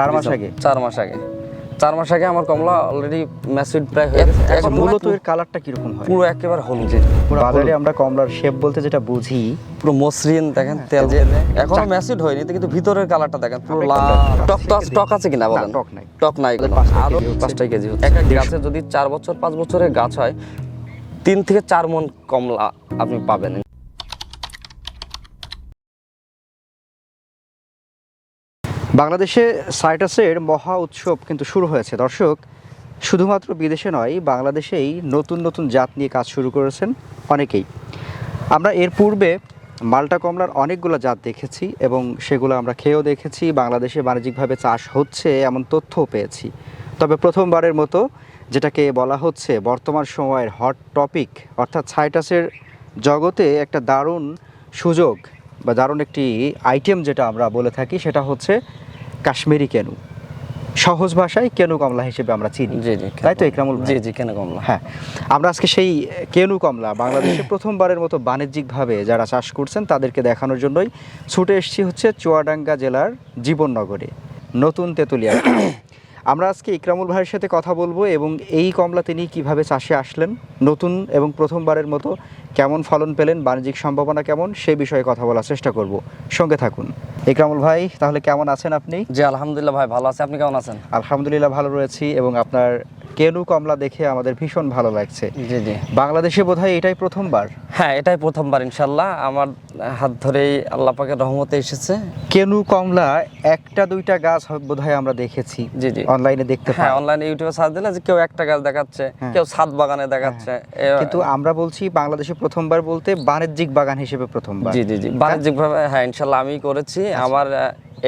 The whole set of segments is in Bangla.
4 মাস আগে? 4 মাস আগে। 4 মাস আগে আমার কমলা অলরেডি ম্যাচুরড প্রায় হয়ে গেছে। এখন মূলত এর কালারটা কিরকম হয়? পুরো একেবারে হলুদ। বাজারে আমরা কমলার শেপ বলতে যেটা বুঝি, পুরো মসৃণ দেখেন, তেল যে এখনো ম্যাচুরড হয়নি, কিন্তু ভিতরের কালারটা দেখেন পুরো লাল। টক আছে কিনা বলেন? টক নাই। টক নাই, আরো 5 কেজি হচ্ছে। এক গাছে যদি 4 বছর 5 বছরের গাছ হয়, 3 থেকে 4 মণ কমলা আপনি পাবেন। বাংলাদেশে সাইট্রাসের মহা উৎসব কিন্তু শুরু হয়েছে দর্শক। শুধুমাত্র বিদেশে নয়, বাংলাদেশেই নতুন নতুন জাত নিয়ে কাজ শুরু করেছেন অনেকেই। আমরা এর পূর্বে মাল্টা কমলার অনেকগুলো জাত দেখেছি এবং সেগুলো আমরা খেয়েও দেখেছি। বাংলাদেশে বাণিজ্যিকভাবে চাষ হচ্ছে এমন তথ্যও পেয়েছি। তবে প্রথমবারের মতো যেটাকে বলা হচ্ছে বর্তমান সময়ের হট টপিক, অর্থাৎ সাইট্রাসের জগতে একটা দারুণ সুযোগ বা দারুণ একটি আইটেম যেটা আমরা বলে থাকি, সেটা হচ্ছে কাশ্মীরি কেনু। সহজ ভাষায় কেনু কমলা হিসেবে আমরা চিনি। জি জি, তাই তো ইকরামুল ভাই? জি জি, কেনু কমলা। হ্যাঁ, আমরা আজকে সেই কেনু কমলা বাংলাদেশে প্রথমবারের মতো বাণিজ্যিকভাবে যারা চাষ করছেন তাদেরকে দেখানোর জন্যই ছুটে এসেছি হচ্ছে চুয়াডাঙ্গা জেলার জীবননগরে, নতুন তেঁতুলিয়া। আমরা আজকে ইকরামুল ভাইয়ের সাথে কথা বলবো এবং এই কমলা তিনি কিভাবে চাষে আসলেন, নতুন এবং প্রথমবারের মতো কেমন ফলন পেলেন, বাণিজ্যিক সম্ভাবনা কেমন, সে বিষয়ে কথা বলার চেষ্টা করব। সঙ্গে থাকুন। ইকরামুল ভাই, তাহলে কেমন আছেন আপনি? জি আলহামদুলিল্লাহ ভাই, ভালো আছি। আপনি কেমন আছেন? আলহামদুলিল্লাহ ভালো রয়েছি এবং আপনার কেনু কমলা দেখে আমাদের ভীষণ ভালো লাগছে। জি জি, বাংলাদেশে বোধহয় এটাই প্রথমবার। হ্যাঁ এটাই প্রথমবার ইনশাল্লাহ। আমার হাত ধরেই আল্লাহ পাকের রহমতে এসেছে। কেনু কমলা একটা দুইটা গাছ বোধহয় আমরা দেখেছি, জি জি, অনলাইনে দেখতে পাই। হ্যাঁ অনলাইনে ইউটিউবে সার্চ দিলে যে কেউ একটা গাছ দেখাচ্ছে, কেউ ছাদ বাগানে দেখাচ্ছে। কিন্তু আমরা বলছি বাংলাদেশে প্রথমবার বলতে বাণিজ্যিক বাগান হিসেবে প্রথমবার। জি জি জি, বাণিজ্যিক ভাবে হ্যাঁ ইনশাল্লাহ আমি করেছি। আমার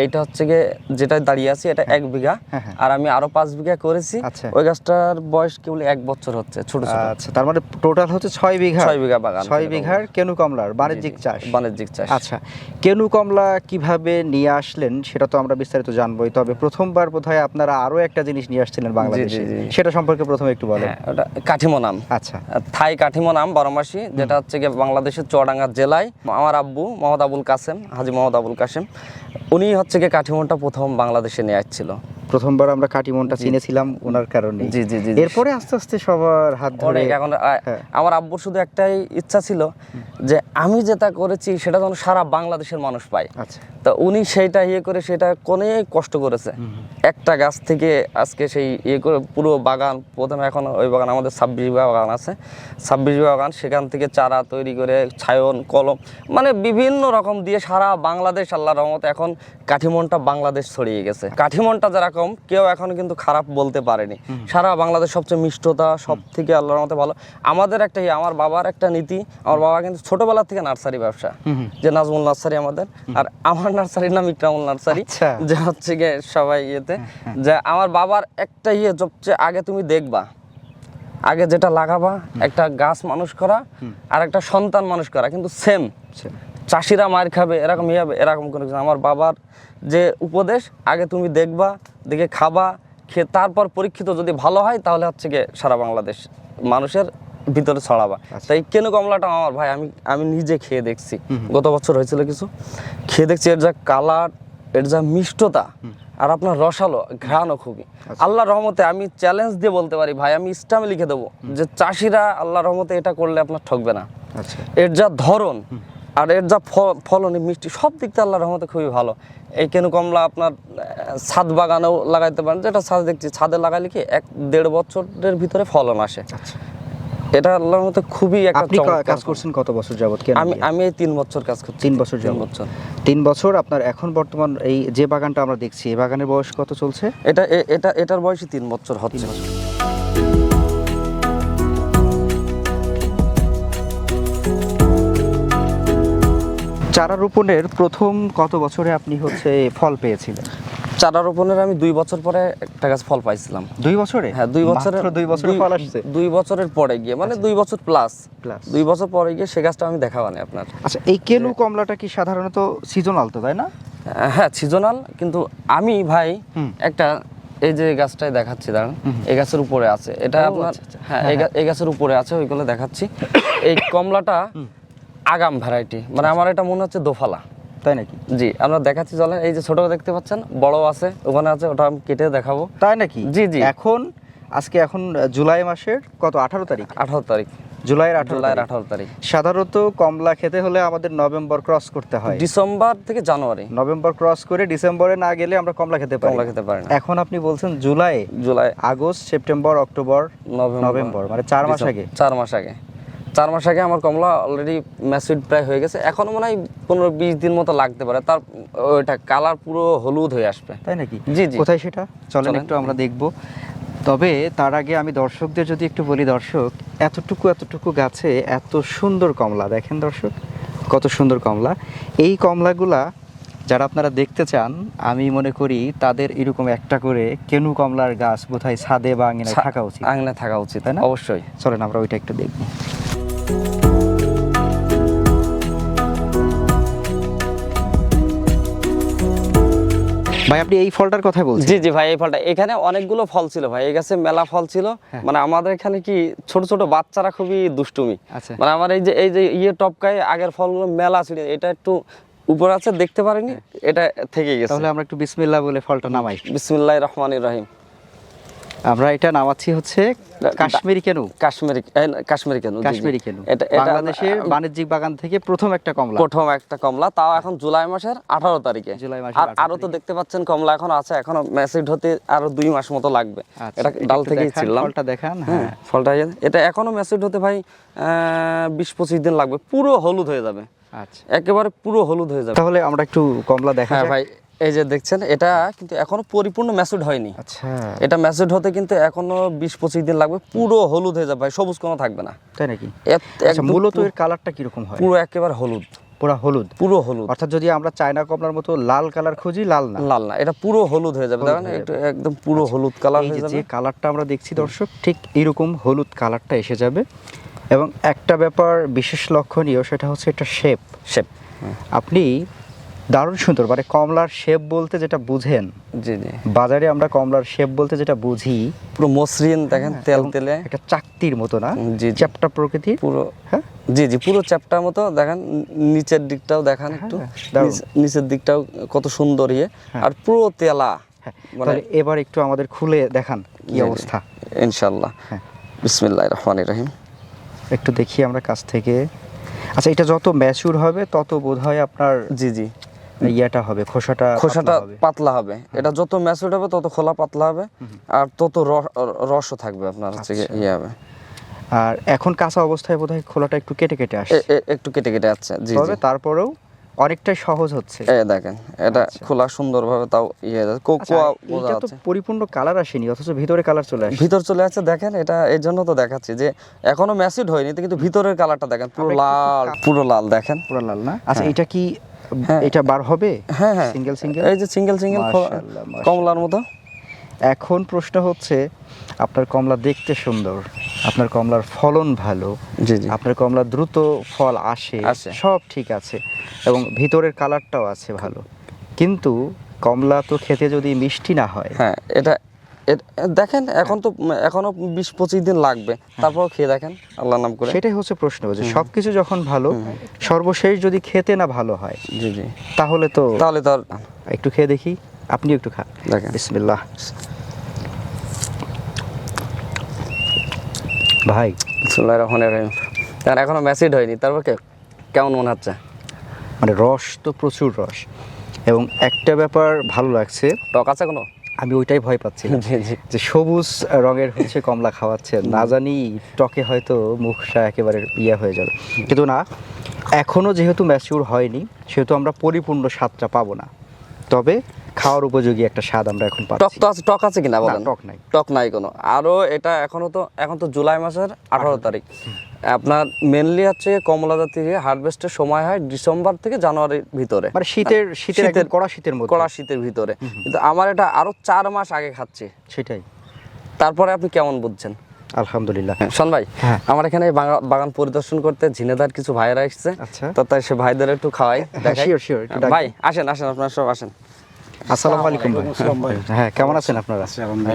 এইটা হচ্ছে গিয়ে যেটা দাঁড়িয়ে আছে এটা 1 বিঘা, আর আমি আরো 5 বিঘা করেছি। ওই গাছটার বয়স কেবল 1 বছর হচ্ছে, ছোট ছোট। আচ্ছা, তার মানে টোটাল হচ্ছে 6 বিঘা। 6 বিঘা বাগান, 6 বিঘার কেনু কমলার বাণিজ্যিক চাষ। বাণিজ্যিক চাষ। আচ্ছা, কেনু কমলা কিভাবে নিয়ে আসলেন সেটা তো আমরা বিস্তারিত জানবোই, তবে প্রথমবার বোধহয় আপনারা আরো একটা জিনিস নিয়ে আসছিলেন বাংলাদেশে, সেটা সম্পর্কে প্রথমে একটু বলেন। ওটা কাঠিমো নাম। আচ্ছা, থাই কাঠিমো নাম, বারোমাসি, যেটা হচ্ছে গিয়ে বাংলাদেশের চুয়াডাঙ্গা জেলায়। আমার আব্বু মোহাম্মদ আবুল কাসেম, হাজী মোহাম্মদ আবুল কাসেম, উনি হচ্ছে গিয়ে কাঠিমোটা প্রথম বাংলাদেশে নিয়ে আসছিল। প্রথমবার আমরা কাটিমনটা চিনেছিলাম ওনার কারণে। জি জি জি, এরপরে আস্তে আস্তে সবার হাত ধরে এখন আমার আব্বুর শুধু একটাই ইচ্ছা ছিল যে আমি যেটা করেছি সেটা যেন সারা বাংলাদেশের মানুষ পায়। আচ্ছা, তা উনি সেইটা করে সেটা অনেক কষ্ট করেছে। একটা গাছ থেকে আজকে সেই করে পুরো বাগান, প্রথমে এখন ওই বাগান আমাদের 26 বিঘা বাগান আছে, 26 বিঘা বাগান, সেখান থেকে চারা তৈরি করে ছায়ন কলম মানে বিভিন্ন রকম দিয়ে সারা বাংলাদেশ আল্লাহর রহমতে এখন কাঠিমনটা বাংলাদেশ ছড়িয়ে গেছে। কাঠিমনটা যেরকম কেউ এখন কিন্তু খারাপ বলতে পারেনি। সারা বাংলাদেশ সবচেয়ে মিষ্টতা, সব থেকে আল্লাহর রহমতে ভালো। আমাদের একটা আমার বাবার একটা নীতি, আমার বাবা কিন্তু ছোটবেলা থেকে নার্সারি ব্যবসা, যে নাজমুল নার্সারি আমাদের, আর আমার নার্সারির নাম ইকরামুল নার্সারি, যে হচ্ছে গিয়ে সবাই যে আমার বাবার একটা সবচেয়ে আগে তুমি দেখবা, আগে যেটা লাগাবা একটা গাছ মানুষ করা আর একটা সন্তান মানুষ করা কিন্তু সেম। চাষিরা মার খাবে এরকম হবে, এরকম কোনো কিছু। আমার বাবার যে উপদেশ, আগে তুমি দেখবা, দেখে খাবা, খেয়ে তারপর পরীক্ষিত যদি ভালো হয় তাহলে হচ্ছে গিয়ে সারা বাংলাদেশ মানুষের ভিতরে ছড়াবা। তাই কেনু কমলাটা আমার ভাই আমি নিজে খেয়ে দেখছি, গত বছর হয়েছিল কিছু, খেয়ে দেখছি এর যা কালার, এর যা মিষ্টতা, আর আপনার রসালো ঘ্রাণও খুবই। আল্লাহর রহমতে আমি চ্যালেঞ্জ দিয়ে বলতে পারি ভাই, আমি স্টামে লিখে দেবো যে চাষিরা আল্লাহর রহমতে এটা করলে আপনার ঠকবে না। এর যা ধরন আর এর যা ফলন, মিষ্টি, সব দিক থেকে আল্লাহর রহমতে খুবই ভালো। এই কেনু কমলা আপনার ছাদ বাগানেও লাগাইতে পারেন, যেটা ছাদে দেখছি, ছাদে লাগাইলে কি 1-1.5 বছরের ভিতরে ফলন আসে। এটা আল্লাহর মতো খুবই একটা কাজ করছেন। কত বছর যাবত? আমি এই 3 বছর কাজ করছি। 3 বছর যাবত। 3 বছর। আপনার এখন বর্তমান এই যে বাগানটা আমরা দেখছি, এই বাগানের বয়স কত চলছে? এটার বয়সই 3 বছর হচ্ছে। চারা রোপণের প্রথম কত বছরে আপনি হচ্ছে ফল পেয়েছিলেন? চারা রোপণের আমি 2 বছর পরে একটা গাছ ফল পাইছিলাম। 2 বছরে? হ্যাঁ, 2 বছরের ফল আসছে। 2 বছরের পরে গিয়ে, মানে 2 বছর প্লাস 2 বছর পরে গিয়ে সে গাছটা আমি দেখাবানি আপনার। আচ্ছা, এই কেনু কমলাটা কি সাধারণত সিজনাল তো, তাই না? হ্যাঁ সিজনাল, কিন্তু আমি ভাই একটা এই যে গাছটাই দেখাচ্ছি, দাঁড়ান, এই গাছের উপরে আছে এটা আপনার। হ্যাঁ, এই গাছের উপরে আছে, ওইগুলো দেখাচ্ছি। এই কমলাটা আগাম ভ্যারাইটি, মানে আমার এটা মনে হচ্ছে দোফালা। তাই নাকি? জি, আমরা দেখাচ্ছি, চলেন। এই যে ছোট দেখতে পাচ্ছেন, বড় আছে, ওখানে আছে, ওটা আমি কেটে দেখাবো। তাই নাকি? জি জি। এখন জুলাই মাসের কত, 18 তারিখ? 18 তারিখ, জুলাইয়ের জুলাইয়ের 18 18 তারিখ। সাধারণত কমলা খেতে হলে আমাদের নভেম্বর ক্রস করতে হয়, ডিসেম্বর থেকে জানুয়ারি। নভেম্বর ক্রস করে ডিসেম্বরে না গেলে আমরা কমলা খেতে পারি কমলা খেতে পারি না। এখন আপনি বলছেন July, July, August, September, October, November, মানে 4 মাস আগে। 4 মাস আগে, 4 মাস আগে আমার কমলা অলরেডি ম্যাচুইড প্রায় হয়ে গেছে। এখনো মনে হয় 15-20 দিন মতো লাগতে পারে, তার ওইটা কালার পুরো হলুদ হয়ে আসবে। তাই নাকি? জি জি। কোথায় সেটা চলেন একটু আমরা দেখব। তবে তার আগে আমি দর্শকদের যদি একটু বলি, দর্শক, এতটুকু গাছে এত সুন্দর কমলা, দেখেন দর্শক, কত সুন্দর কমলা। এই কমলাগুলা যারা আপনারা দেখতে চান, আমি মনে করি তাদের এরকম একটা করে কেনু কমলার গাছ বোধহয় ছাদে বা আঙিনায় থাকা উচিত। আঙিনায় থাকা উচিত, তাই না? অবশ্যই। চলেন আমরা ওইটা একটু দেখব। ভাই আপনি এই ফলটার কথা বলছেন? জি জি ভাই, এই ফলটা, এখানে অনেকগুলো ফল ছিল ভাই, এই গাছে মেলা ফল ছিল। মানে আমাদের এখানে কি ছোট ছোট বাচ্চারা খুবই দুষ্টুমি। আচ্ছা। মানে আমার এই যে টপকায় আগের ফলগুলো মেলা ছিল, এটা একটু উপর আছে, দেখতে পারিনি, এটা থেকে গেছে। তাহলে আমরা একটু বিসমিল্লাহ বলে ফলটা নামাই। বিসমিল্লাহির রহমানির রহিম। আমরা এটা নামাচ্ছি হচ্ছে কাশ্মীরি কেনু। কাশ্মীরি কেনু, কাশ্মীরি কেনু এটা বাংলাদেশের বাণিজ্যিক বাগান থেকে প্রথম একটা কমলা, তাও এখন জুলাই মাসের 18 তারিখে। আর আরো তো দেখতে পাচ্ছেন কমলা এখন আছে, এখনো ম্যাচুইড হতে আরো 2 মাস মতো লাগবে। এটা ডাল থেকেই ছিলাম। ফলটা দেখান। হ্যাঁ, ফলটা এটা এখনো ম্যাচুইড হতে ভাই 20-25 দিন লাগবে, পুরো হলুদ হয়ে যাবে। আচ্ছা, একেবারে পুরো হলুদ হয়ে যাবে। তাহলে আমরা একটু কমলা দেখাই। হ্যাঁ ভাই, এই যে দেখছেন, এটা কিন্তু এখনো পরিপূর্ণ ম্যাচুইড হয়নি। আচ্ছা, এটা ম্যাচুইড হতে কিন্তু এখনো 20-25 দিন লাগবে, পুরো হলুদ হয়ে যাবে ভাই, সবুজ কোনো থাকবে না। তাই নাকি? আচ্ছা, একদম মূলত এর কালারটা কিরকম হয়? পুরো একেবারে হলুদ, পুরো হলুদ। পুরো হলুদ। অর্থাৎ যদি আমরা চায়না কমলার মতো লাল কালার খুঁজি, লাল না, লাল না, এটা পুরো হলুদ হয়ে যাবে। দেখেন একটু একদম পুরো হলুদ কালার হয়ে যাবে। যে কালারটা আমরা দেখছি দর্শক, ঠিক এরকম হলুদ কালারটা এসে যাবে। এবং একটা ব্যাপার বিশেষ লক্ষণীয়, সেটা হচ্ছে এটা শেপ। আপনি দারুণ সুন্দর, মানে কমলার শেপ বলতে যেটা বুঝেন, জি জি, বাজারে আমরা কমলার শেপ বলতে যেটা বুঝি, পুরো মসৃণ, দেখেন তেল তেলে একটা চাকতির মতো না? জি, চ্যাপ্টা প্রকৃতির পুরো। হ্যাঁ জি জি, পুরো চ্যাপ্টার মতো। দেখেন নিচের দিকটাও দেখান একটু, দারুণ। নিচের দিকটাও কত সুন্দর আর পুরো তেলা। মানে এবার একটু আমাদের খুলে দেখান কি অবস্থা। ইনশাআল্লাহ। বিসমিল্লাহির রহমানির রহিম। একটু দেখি আমরা কাছ থেকে। আচ্ছা, এটা যত ম্যাচিউর হবে তত বোধহয় আপনার জি জি ইয়াটা হবে, খোসাটা পাতলা হবে। এটা যত ম্যাচুরড হবে তত খোলা পাতলা হবে, আর তত রসও থাকবে আপনার, হচ্ছে হবে। আর এখন কাঁচা অবস্থায় বোধহয় খোলাটা একটু কেটে কেটে আসছে, একটু কেটে কেটে আসছে। জি জি, তারপরেও অনেকটাই সহজ হচ্ছে। এই দেখেন, এটা খোলা সুন্দরভাবে, তাও কোকোয়া বোঝা এটা তো যাচ্ছে। পরিপূর্ণ কালার আসেনি, অথচ ভিতরে কালার চলে আসে। ভিতর চলে আসছে, দেখেন। এটা এর জন্য তো দেখাচ্ছি যে এখনো ম্যাচিউড হয়নি, কিন্তু ভিতরের কালারটা দেখেন, পুরো লাল, পুরো লাল, দেখেন পুরো লাল না? আচ্ছা, এটা কি এটা বার হবে? হ্যাঁ হ্যাঁ, সিঙ্গেল সিঙ্গেল, এই যে সিঙ্গেল কমলার মতো। এখন প্রশ্ন হচ্ছে, আপনার কমলা দেখতে সুন্দর, আপনার কমলার ফলন ভালো, জি জি, আপনার কমলা দ্রুত ফল আসে, সব ঠিক আছে, এবং ভিতরের কালারটাও আছে ভালো, কিন্তু কমলা তো খেতে যদি মিষ্টি না হয়। হ্যাঁ, এটা দেখেন, এখনো 20-25 দিন লাগবে, তারপর খেয়ে দেখেন আল্লাহর নাম করে। সেটাই হচ্ছে প্রশ্ন, যে সবকিছু যখন ভালো, সর্বশেষ যদি খেতে না ভালো হয়, জি জি, তাহলে তো আর একটু খেয়ে দেখি, আপনি একটু খান। দেখেন, বিসমিল্লাহ। ভাই, বিসমিল্লাহির রহমানির রহিম। কারণ এখনো ম্যাচিউড হয়নি, তারপর কেমন মনে হচ্ছে? মানে রস তো প্রচুর রস, এবং একটা ব্যাপার ভালো লাগছে, টক আছে কোনো? আমি ওইটাই ভয় পাচ্ছি যে সবুজ রঙের হচ্ছে কমলা খাওয়াচ্ছে, না জানি টকে হয়তো মুখটা একেবারে হয়ে যাবে, কিন্তু না, এখনো যেহেতু ম্যাচিউর হয়নি, সেহেতু আমরা পরিপূর্ণ স্বাদটা পাবো না, তবে খাওয়ার উপযোগী একটা স্বাদ আমরা এখন পাচ্ছি। টক আছে কিনা বলেন? টক নাই কোনো। আরো এটা এখন তো জুলাই মাসের 18 তারিখ। আপনার মেনলি হচ্ছে কমলা জাতীয় হারভেস্টের সময় হয় ডিসেম্বর থেকে জানুয়ারির ভিতরে, মানে শীতের একদম কড়া শীতের ভিতরে। কিন্তু আমার এটা আরো 4 মাস আগে খাচ্ছে, সেটাই। তারপরে আপনি কেমন বুঝছেন? আলহামদুলিল্লাহ। শোন ভাই, আমার এখানে বাগান পরিদর্শন করতে ঝিনেদার কিছু ভাইরা এসেছে, তো তাই সে ভাইদের একটু খাওয়াই, দেখাই। ভাই আসেন, আপনারা সব আসেন। আসসালামু আলাইকুম ভাই। হ্যাঁ, কেমন আছেন আপনারা?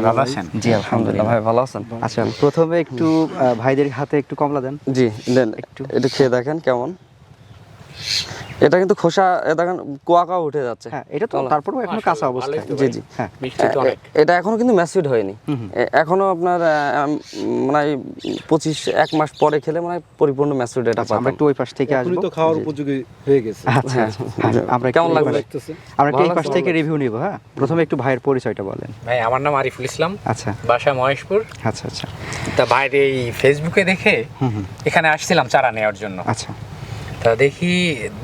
ভালো আছেন? জি আলহামদুলিল্লাহ ভাই, ভালো আছেন? আচ্ছা, প্রথমে একটু ভাইদের হাতে একটু কমলা দেন। জি দেন, একটু খেয়ে দেখেন কেমন। এটা কিন্তু খোসা দেখেন কোয়াকাও উঠে যাচ্ছে। হ্যাঁ, এটা তো তারপরেও এখনো কাঁচা অবস্থায়। জি জি, হ্যাঁ, মিষ্টি তো অনেক। এটা এখনো কিন্তু ম্যাচিউড হয়নি। এখনো আপনার মানে 1 মাস পরে খেলে মানে পরিপূর্ণ ম্যাচিউড এটা আচ্ছা, আমরা পাবেন। একটু ওই পাশ থেকে আসবো। এখনই তো খাওয়ার উপযোগী হয়ে গেছে। আচ্ছা, আচ্ছা, আমরা একটু কেমন এই লাগবে? পাশ- লাগতেছে। আমরা একটু এই ভালো পাশ থেকে রিভিউ নিব। হ্যাঁ, প্রথমে একটু ভাইয়ের পরিচয়টা বলেন। ভাই আমার নাম আরিফুল ইসলাম, আচ্ছা বাসা মহেশপুর। আচ্ছা আচ্ছা তা বাইরে এই ফেসবুকে দেখে এখানে আসছিলাম চারা নেওয়ার জন্য। আচ্ছা। তা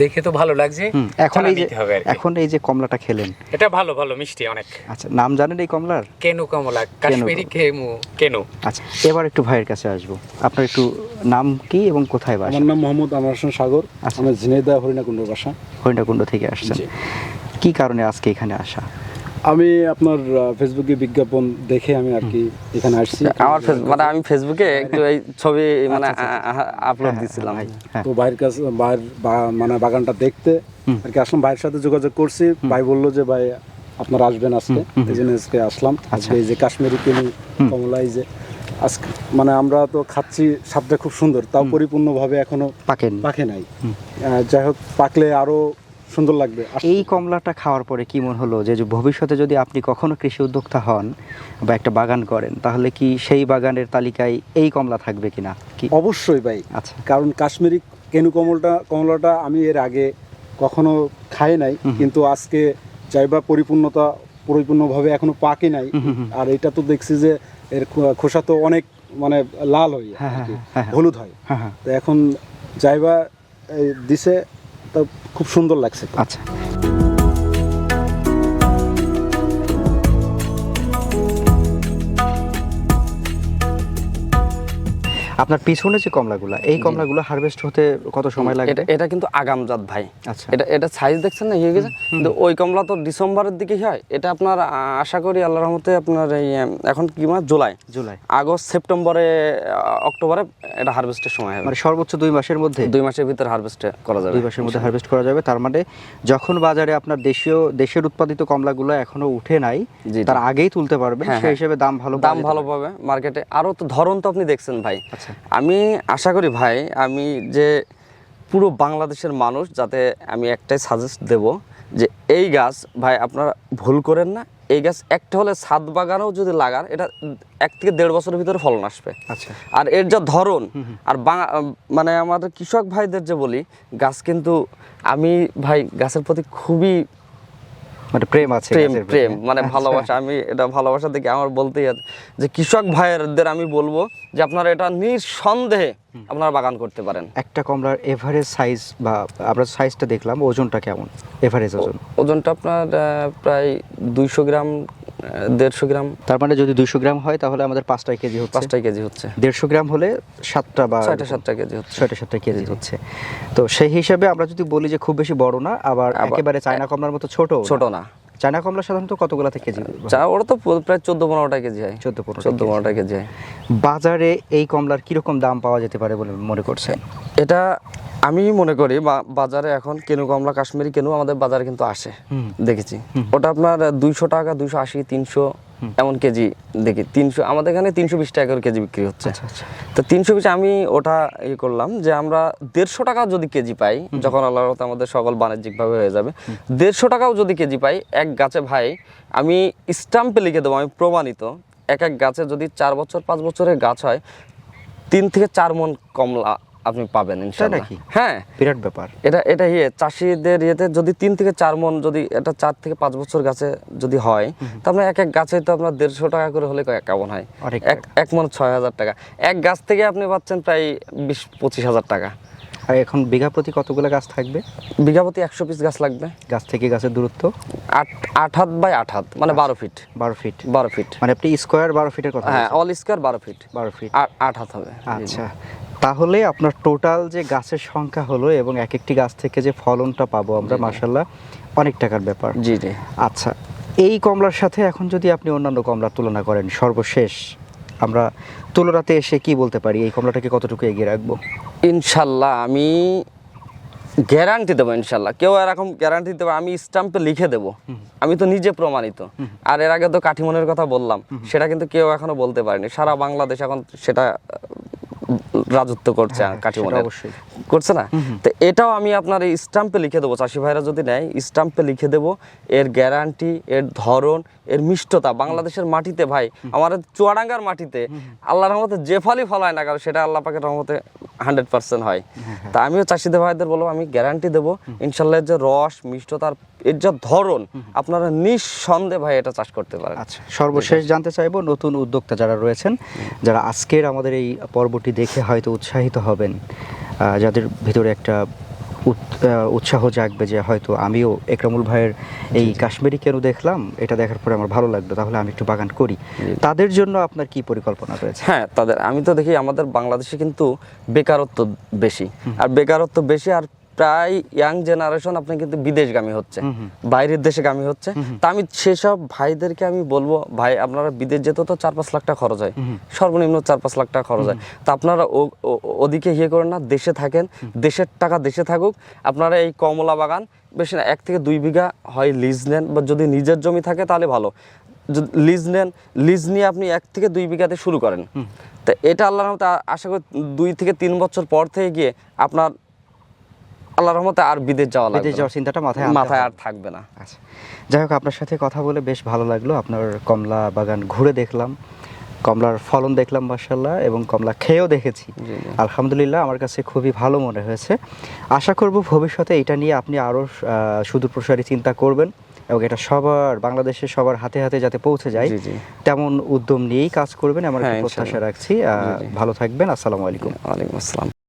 দেখে তো ভালো লাগছে। এখন চারা এই যে নিতে হবে আর কি। এখন এই যে কমলাটা খেলেন, এটা ভালো ভালো মিষ্টি অনেক। আচ্ছা, নাম জানেন এই কমলার? কেনু কমলা, কাশ্মীরি কেনু। আচ্ছা, এবার একটু ভাইয়ের কাছে আসবো। আপনার একটু নাম কি এবং কোথায় বাসা? আমার নাম মোহাম্মদ আনোয়ার হোসেন সাগর, আচ্ছা। আমার ঝিনাইদহ হরিণাকুণ্ডুর বাসা। হরিণাকুণ্ড থেকে আসছেন। জি। কি কারণে আজকে এখানে আসা? আমি আপনার ফেসবুকে বিজ্ঞাপন দেখে আমি আর কি এখানে আসছি। আমার মানে আমি ফেসবুকে একটু এই ছবি মানে আপলোড দিছিলাম। হ্যাঁ, তো ভাইয়ের কাছে মানে বাগানটা দেখতে আর কি আসলাম, ভাইয়ের সাথে যোগাযোগ করছি। ভাই বললো যে ভাই আপনারা আসবেন আজকে, এই জন্য আজকে আসলাম। আজকে এই যে কাশ্মীরি কেনু কমলা, এই যে আজকে মানে আমরা তো খাচ্ছি, স্বাদটা খুব সুন্দর, তাও পরিপূর্ণভাবে এখনো পাকেন। পাকে নাই। যাই হোক, পাকলে আরো সুন্দর লাগবে। এই কমলাটা খাওয়ার পরে কি মনে হলো যে ভবিষ্যতে যদি আপনি কখনো কৃষি উদ্যোক্তা হন বা একটা বাগান করেন, তাহলে কি সেই বাগানের তালিকায় এই কমলা থাকবে কিনা? কি অবশ্যই ভাই, আচ্ছা, কারণ কাশ্মীরি কেনু কমলাটা আমি এর আগে কখনো খাই নাই, কিন্তু আজকে চাইবা পরিপূর্ণভাবে এখনো পাকে নাই। আর এটা তো দেখছি যে এর খোসা তো অনেক মানে লাল হয় আর কি, হলুদ হয়। হ্যাঁ হ্যাঁ, তো এখন চাইবা দিছে, তো খুব সুন্দর লাগছে। আচ্ছা। আপনার পিছনে যে কমলাগুলো, এই কমলাগুলো হারভেস্ট হতে কত সময় লাগে? এটা কিন্তু আগামজাত ভাই। আচ্ছা, এটা সাইজ দেখছেন না, হয়ে গেছে। কিন্তু ওই কমলা তো ডিসেম্বরের দিকে হয়। এটা আপনার আশা করি আল্লাহর রহমতে আপনার এই এখন কি মাস, জুলাই, আগস্ট, সেপ্টেম্বরে, অক্টোবরে এটা হারভেস্টের সময় হবে। মানে সর্বোচ্চ 2 মাসের মধ্যে, 2 মাসের ভিতরে হারভেস্ট করা যাবে। 2 মাসের মধ্যে হারভেস্ট করা যাবে। তার মানে যখন বাজারে আপনার দেশের উৎপাদিত কমলাগুলো এখনো উঠে নাই, জি, তার আগেই তুলতে পারবেন। হ্যাঁ, সেই হিসেবে দাম ভালো পাবে মার্কেটে। আরও তো ধরন তো আপনি দেখছেন ভাই। আচ্ছা, আমি আশা করি ভাই, আমি যে পুরো বাংলাদেশের মানুষ যাতে আমি একটাই সাজেস্ট দেব যে এই গাছ ভাই আপনারা ভুল করেন না। এই গাছ একটা হলে ছাদ বাগানেও যদি লাগান, এটা 1 থেকে 1.5 বছরের ভিতরে ফলন আসবে। আচ্ছা, আর এর যা ধরন, আর মানে আমাদের কৃষক ভাইদের যে বলি, গাছ কিন্তু আমি ভাই গাছের প্রতি খুবই মানে প্রেম আছে, গাছের প্রতি। প্রেম মানে আচ্ছা, ভালোবাসা। আমি এটা ভালোবাসা দেখে আমার বলতেই আছে যে কৃষক ভাইয়েরদের আমি বলবো যে আপনারা এটা নিঃসন্দেহে আপনারা বাগান করতে পারেন। একটা কমলার এভারেজ সাইজ বা আমরা সাইজটা দেখলাম, ওজনটা কেমন? এভারেজ ওজনটা আপনার প্রায় 200 গ্রাম, 150 গ্রাম। তার মানে যদি 200 গ্রাম হয় তাহলে আমাদের 5টা কেজি হচ্ছে। 5টা কেজি হচ্ছে। 150 গ্রাম হলে 7টা বা 6টা কেজি হচ্ছে। 6টা কেজি হচ্ছে। তো সেই হিসাবে আমরা যদি বলি যে খুব বেশি বড় না, আবার একেবারে চায়না কমলার মতো ছোট না। চায়না কমলা সাধারণত কতগুলা থেকে কেজি? ওরা তো প্রায় 14-15টা কেজি হয়। 14-15টা কেজি হয়। বাজারে এই কমলার কিরকম দাম পাওয়া যেতে পারে বলে মনে করছেন? এটা আমি মনে করি বাজারে এখন কেনু কমলা, কাশ্মীরি কেনু আমাদের বাজারে কিন্তু আসে, দেখেছি। ওটা আপনার 200 টাকা, 280, 300 এমন কেজি দেখি। 300 আমাদের এখানে 320 টাকা করে কেজি বিক্রি হচ্ছে। তো 320 আমি ওটা করলাম যে আমরা 150 টাকা যদি কেজি পাই, যখন আল্লাহর রহমতে আমাদের সকল বাণিজ্যিকভাবে হয়ে যাবে, 150 টাকাও যদি কেজি পাই এক গাছে ভাই, আমি স্টাম্পে লিখে দেবো, আমি প্রমাণিত, এক গাছে যদি 4 বছর 5 বছরের গাছ হয়, 3 থেকে 4 মণ কমলা আপনি পাবেন ইনশাআল্লাহ। হ্যাঁ, বিরাট ব্যাপার। এটা চাষিদের ইয়েতে যদি 3 থেকে 4 মণ, যদি এটা 4 থেকে 5 বছর গাছে যদি হয়, তো আপনার এক গাছে তো আপনার 150 টাকা করে হলে কেমন হয়? এক মণ 6,000 টাকা। এক গাছ থেকে আপনি পাচ্ছেন প্রায় 20-25 হাজার টাকা। আর এখন বিঘা প্রতি কতগুলো গাছ থাকবে? বিঘা প্রতি 100 পিস গাছ লাগবে। গাছ থেকে গাছের দূরত্ব 8 হাত বাই 8 হাত, মানে 12 ফিট। 12 ফিট মানে আপনি স্কয়ার 12 ফিটের কথা? হ্যাঁ, অল স্কয়ার 12 ফিট। 8 হাত হবে। আচ্ছা, তাহলে আপনার টোটাল যে গাছের সংখ্যা হলো এবং এক একটি গাছ থেকে যে ফলনটা পাবো আমরা, মাশাআল্লাহ অনেক টাকার ব্যাপার। জি। আচ্ছা, এই কমলার সাথে এখন যদি আপনি অন্যান্য কমলার তুলনা করেন, সর্বশেষ আমরা তুলনাতে এসে কি বলতে পারি, এই কমলাটাকে কতটুকু এগিয়ে রাখবো? ইনশাল্লাহ আমি গ্যারান্টি দেবো। ইনশাল্লাহ কেউ এরকম গ্যারান্টি দেবো, আমি স্টাম্পে লিখে দেবো। আমি তো নিজে প্রমাণিত। আর এর আগে তো কাঠিমনের কথা বললাম, সেটা কিন্তু কেউ এখনো বলতে পারেনি। সারা বাংলাদেশ এখন সেটা রাজত্ব করছে কাঠিমনের। করছে না, তো এটাও আমি আপনার এই স্টাম্পে লিখে দেবো, চাষি ভাইরা যদি নেয় স্টাম্পে লিখে দেবো এর গ্যারান্টি, এর ধরন, এর মিষ্টতা। বাংলাদেশের মাটিতে ভাই, আমাদের চুয়াডাঙ্গার মাটিতে আল্লাহর রহমতে যে ফলই ফলায় না কারণ সেটা আল্লাহ পাকের রহমতে 100% হয়। তা আমিও চাষিদের ভাইদের বলবো, আমি গ্যারান্টি দেবো ইনশাল্লাহ এর যে রস, মিষ্টতার, এর যে ধরন, আপনারা নিঃসন্দেহে ভাই এটা চাষ করতে পারেন। আচ্ছা, সর্বশেষ জানতে চাইবো নতুন উদ্যোক্তা যারা রয়েছেন, যারা আজকের আমাদের এই পর্বটি দেখে হয়তো উৎসাহিত হবেন, যাদের ভিতরে একটা উৎসাহ জাগবে যে হয়তো আমিও একরামুল ভাইয়ের এই কাশ্মীরি কেন দেখলাম, এটা দেখার পরে আমার ভালো লাগলো, তাহলে আমি একটু বাগান করি, তাদের জন্য আপনার কি পরিকল্পনা রয়েছে? হ্যাঁ, তাদের আমি তো দেখি আমাদের বাংলাদেশে কিন্তু বেকারত্ব বেশি, আর বেকারত্ব বেশি, আর প্রায় ইয়াং জেনারেশন আপনি কিন্তু বিদেশগামী হচ্ছে, বাইরের দেশে গামী হচ্ছে। তা আমি সেসব ভাইদেরকে আমি বলবো, ভাই আপনারা বিদেশ যেতে তো 4-5 লাখ টাকা খরচ হয়, সর্বনিম্ন 4-5 লাখ টাকা খরচ হয়। তা আপনারা ওদিকে ইয়ে করেন না, দেশে থাকেন, দেশের টাকা দেশে থাকুক। আপনারা এই কমলা বাগান বেশি না 1 থেকে 2 বিঘা হয় লিজ নেন, বা যদি নিজের জমি থাকে তাহলে ভালো, লিজ নেন, লিজ নিয়ে আপনি 1 থেকে 2 বিঘাতে শুরু করেন। তা এটা আল্লাহর রহমতে আশা করি 2 থেকে 3 বছর পর থেকে গিয়ে আপনার আল্লাহর রহমতে আর বিদেশ যাওয়ার চিন্তাটা মাথায় আর থাকবে না। আচ্ছা, যাই হোক, আপনার সাথে কথা বলে বেশ ভালো লাগলো। আপনার কমলা বাগান ঘুরে দেখলাম, কমলার ফলন দেখলাম মাশাআল্লাহ, এবং কমলা খেয়েও দেখেছি, আলহামদুলিল্লাহ আমার কাছে খুবই ভালো মনে হয়েছে। আশা করব ভবিষ্যতে এটা নিয়ে আপনি আরও সুদূরপ্রসারী চিন্তা করবেন, এবং এটা সবার, বাংলাদেশের সবার হাতে হাতে যাতে পৌঁছে যায় তেমন উদ্যম নিয়েই কাজ করবেন, এমন একটা প্রত্যাশা রাখছি। ভালো থাকবেন। আসসালামু আলাইকুম। ওয়ালাইকুম আসসালাম।